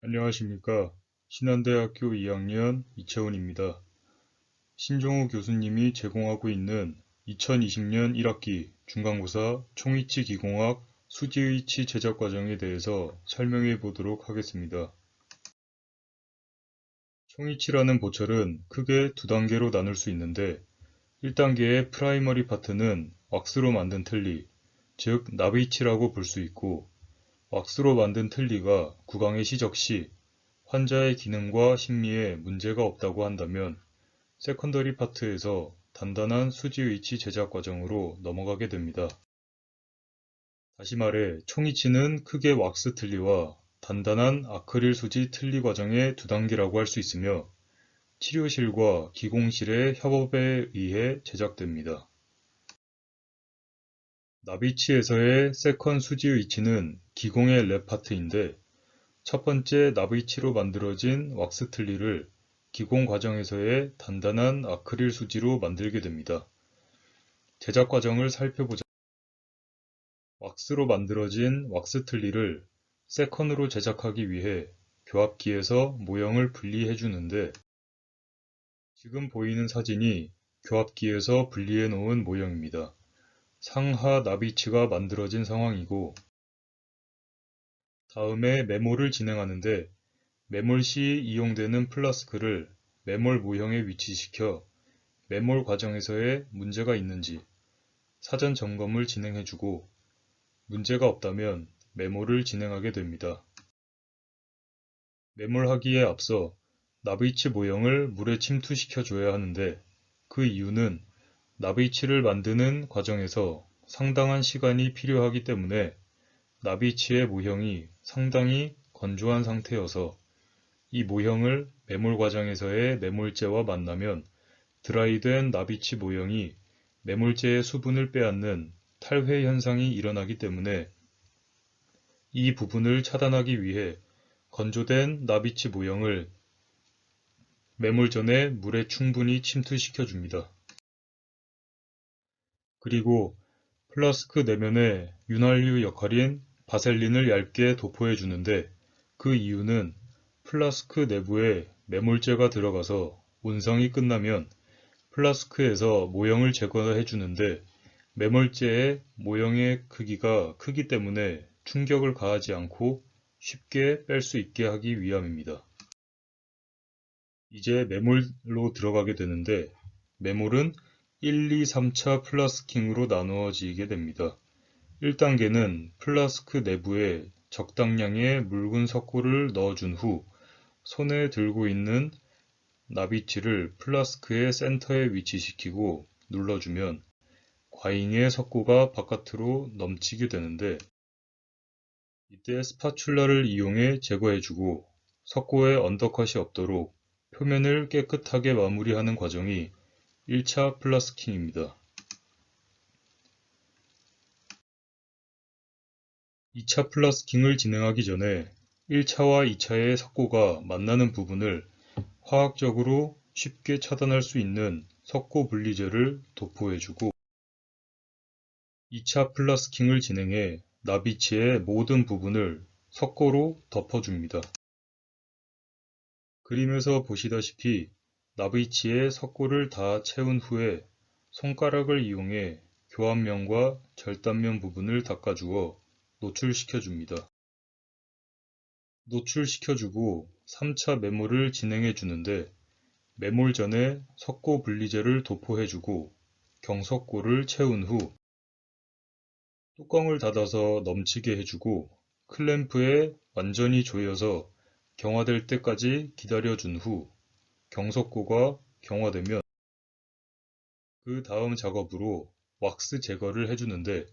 안녕하십니까. 신한대학교 2학년 이채훈입니다. 신종우 교수님이 제공하고 있는 2020년 1학기 중간고사 총이치 기공학 수지의치 제작 과정에 대해서 설명해 보도록 하겠습니다. 총이치라는 보철은 크게 두 단계로 나눌 수 있는데 1단계의 프라이머리 파트는 왁스로 만든 틀니, 즉 나비치라고 볼 수 있고 왁스로 만든 틀니가 구강의 시적 시 환자의 기능과 심미에 문제가 없다고 한다면 세컨더리 파트에서 단단한 수지의치 제작 과정으로 넘어가게 됩니다. 다시 말해 총이치는 크게 왁스 틀니와 단단한 아크릴 수지 틀니 과정의 두 단계라고 할 수 있으며 치료실과 기공실의 협업에 의해 제작됩니다. 나비치에서의 세컨 수지의치는 기공의 랩 파트인데 첫 번째 나비치로 만들어진 왁스 틀니를 기공 과정에서의 단단한 아크릴 수지로 만들게 됩니다. 제작 과정을 살펴보자. 왁스로 만들어진 왁스 틀니를 세컨으로 제작하기 위해 교합기에서 모형을 분리해 주는데 지금 보이는 사진이 교합기에서 분리해 놓은 모형입니다. 상하 나비치가 만들어진 상황이고 다음에 메몰을 진행하는데 메몰 시 이용되는 플라스크를 메몰 모형에 위치시켜 메몰 과정에서의 문제가 있는지 사전 점검을 진행해주고 문제가 없다면 메몰을 진행하게 됩니다. 메몰하기에 앞서 나비치 모형을 물에 침투시켜 줘야 하는데 그 이유는 나비치를 만드는 과정에서 상당한 시간이 필요하기 때문에 나비치의 모형이 상당히 건조한 상태여서 이 모형을 메몰 과정에서의 메몰제와 만나면 드라이된 나비치 모형이 메몰제의 수분을 빼앗는 탈회 현상이 일어나기 때문에 이 부분을 차단하기 위해 건조된 나비치 모형을 메몰 전에 물에 충분히 침투시켜 줍니다. 그리고 플라스크 내면에 윤활유 역할인 바셀린을 얇게 도포해 주는데 그 이유는 플라스크 내부에 메몰제가 들어가서 온성이 끝나면 플라스크에서 모형을 제거해 주는데 매몰제의 모형의 크기가 크기 때문에 충격을 가하지 않고 쉽게 뺄 수 있게 하기 위함입니다. 이제 매몰로 들어가게 되는데 매몰은 1, 2, 3차 플라스킹으로 나누어지게 됩니다. 1단계는 플라스크 내부에 적당량의 묽은 석고를 넣어준 후 손에 들고 있는 나비치를 플라스크의 센터에 위치시키고 눌러주면 과잉의 석고가 바깥으로 넘치게 되는데 이때 스파츌라를 이용해 제거해주고 석고에 언더컷이 없도록 표면을 깨끗하게 마무리하는 과정이 1차 플라스킹입니다. 2차 플라스킹을 진행하기 전에 1차와 2차의 석고가 만나는 부분을 화학적으로 쉽게 차단할 수 있는 석고 분리제를 도포해주고 2차 플라스킹을 진행해 나비치의 모든 부분을 석고로 덮어줍니다. 그림에서 보시다시피 나비치에 석고를 다 채운 후에 손가락을 이용해 교합면과 절단면 부분을 닦아주어 노출시켜줍니다. 노출시켜주고 3차 매몰을 진행해 주는데 매몰 전에 석고 분리제를 도포해주고 경석고를 채운 후 뚜껑을 닫아서 넘치게 해주고 클램프에 완전히 조여서 경화될 때까지 기다려준 후 경석고가 경화되면 그 다음 작업으로 왁스 제거를 해주는데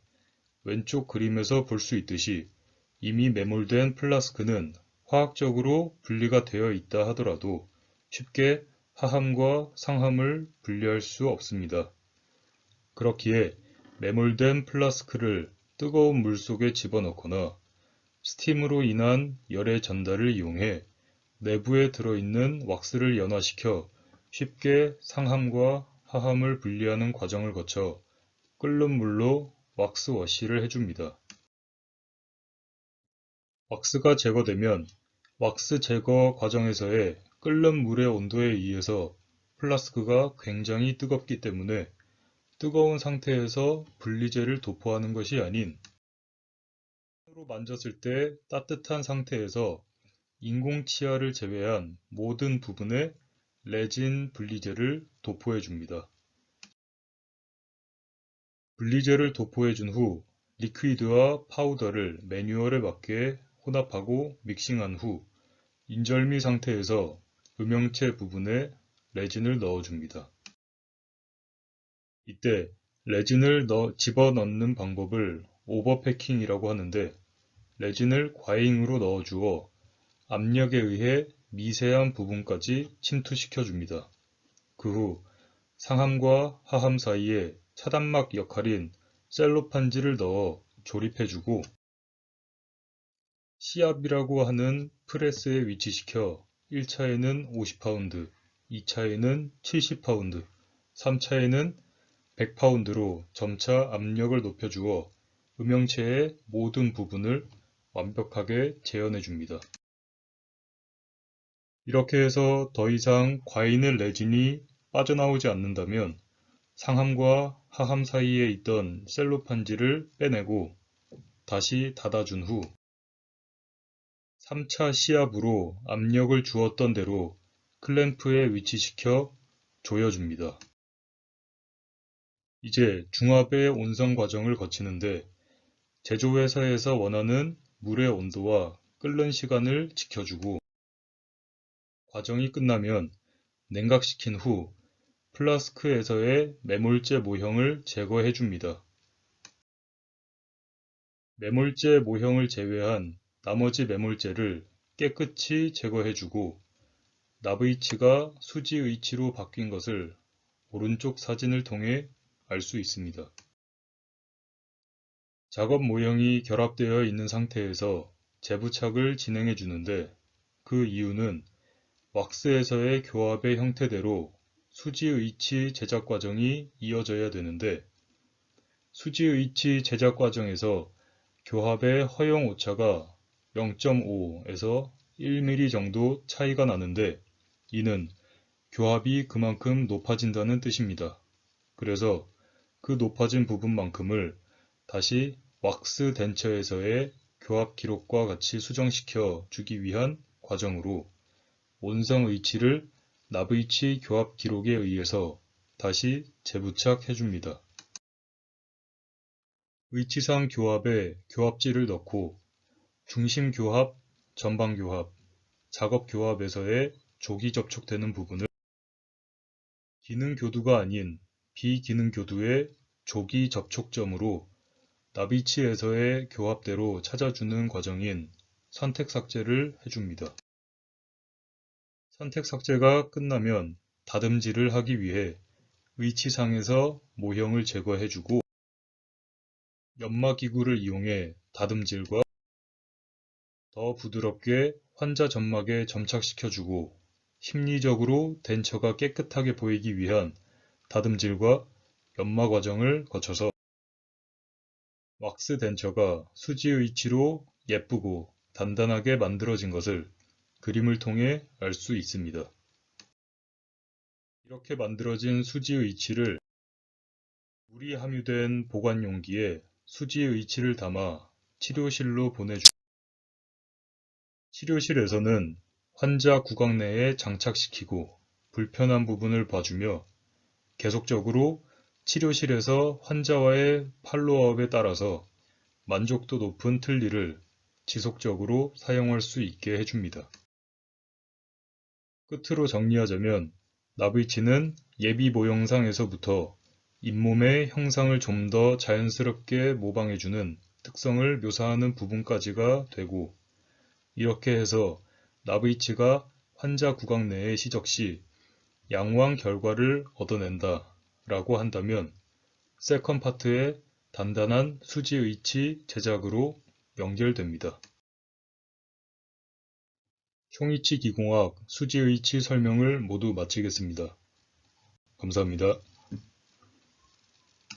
왼쪽 그림에서 볼 수 있듯이 이미 매몰된 플라스크는 화학적으로 분리가 되어 있다 하더라도 쉽게 하함과 상함을 분리할 수 없습니다. 그렇기에 매몰된 플라스크를 뜨거운 물 속에 집어넣거나 스팀으로 인한 열의 전달을 이용해 내부에 들어있는 왁스를 연화시켜 쉽게 상함과 하함을 분리하는 과정을 거쳐 끓는 물로 왁스 워시를 해줍니다. 왁스가 제거되면 왁스 제거 과정에서의 끓는 물의 온도에 의해서 플라스크가 굉장히 뜨겁기 때문에 뜨거운 상태에서 분리제를 도포하는 것이 아닌 손으로 만졌을 때 따뜻한 상태에서 인공 치아를 제외한 모든 부분에 레진 분리제를 도포해 줍니다. 분리제를 도포해 준 후 리퀴드와 파우더를 매뉴얼에 맞게 혼합하고 믹싱한 후 인절미 상태에서 음영체 부분에 레진을 넣어줍니다. 이때 레진을 집어넣는 방법을 오버패킹이라고 하는데 레진을 과잉으로 넣어주어 압력에 의해 미세한 부분까지 침투시켜 줍니다. 그 후 상함과 하함 사이에 차단막 역할인 셀로판지를 넣어 조립해주고 시압이라고 하는 프레스에 위치시켜 1차에는 50파운드, 2차에는 70파운드, 3차에는 100파운드로 점차 압력을 높여주어 음영체의 모든 부분을 완벽하게 재현해줍니다. 이렇게 해서 더 이상 과인의 레진이 빠져나오지 않는다면 상함과 하함 사이에 있던 셀로판지를 빼내고 다시 닫아준 후 3차 시압으로 압력을 주었던 대로 클램프에 위치시켜 조여줍니다. 이제 중압의 온성 과정을 거치는데 제조회사에서 원하는 물의 온도와 끓는 시간을 지켜주고 과정이 끝나면 냉각시킨 후 플라스크에서의 매몰제 모형을 제거해 줍니다. 매몰제 모형을 제외한 나머지 매몰제를 깨끗이 제거해 주고 나브이치가 수지 의치로 바뀐 것을 오른쪽 사진을 통해 알 수 있습니다. 작업 모형이 결합되어 있는 상태에서 재부착을 진행해 주는데 그 이유는 왁스에서의 교합의 형태대로 수지 의치 제작 과정이 이어져야 되는데 수지 의치 제작 과정에서 교합의 허용 오차가 0.5에서 1mm 정도 차이가 나는데 이는 교합이 그만큼 높아진다는 뜻입니다. 그래서 그 높아진 부분만큼을 다시 왁스 덴처에서의 교합 기록과 같이 수정시켜 주기 위한 과정으로 온성 의치를 납의치 교합 기록에 의해서 다시 재부착해 줍니다. 의치상 교합에 교합지를 넣고 중심 교합, 전방 교합, 작업 교합에서의 조기 접촉되는 부분을 기능 교두가 아닌 비기능 교두의 조기 접촉점으로 나비치에서의 교합대로 찾아주는 과정인 선택 삭제를 해줍니다. 선택 삭제가 끝나면 다듬질을 하기 위해 의치상에서 모형을 제거해주고 연마기구를 이용해 다듬질과 더 부드럽게 환자 점막에 점착시켜주고 심리적으로 덴처가 깨끗하게 보이기 위한 다듬질과 연마 과정을 거쳐서 왁스 덴처가 수지 의치로 예쁘고 단단하게 만들어진 것을 그림을 통해 알 수 있습니다. 이렇게 만들어진 수지 의치를 물이 함유된 보관 용기에 수지 의치를 담아 치료실로 보내줍니다. 치료실에서는 환자 구강 내에 장착시키고 불편한 부분을 봐주며 계속적으로 치료실에서 환자와의 팔로우업에 따라서 만족도 높은 틀니를 지속적으로 사용할 수 있게 해줍니다. 끝으로 정리하자면 나브이치는 예비 모형상에서부터 잇몸의 형상을 좀 더 자연스럽게 모방해주는 특성을 묘사하는 부분까지가 되고 이렇게 해서 나브이치가 환자 구강 내에 시적 시 양호한 결과를 얻어낸다 라고 한다면 세컨 파트의 단단한 수지 의치 제작으로 연결됩니다. 총이치 기공학 수지 의치 설명을 모두 마치겠습니다. 감사합니다.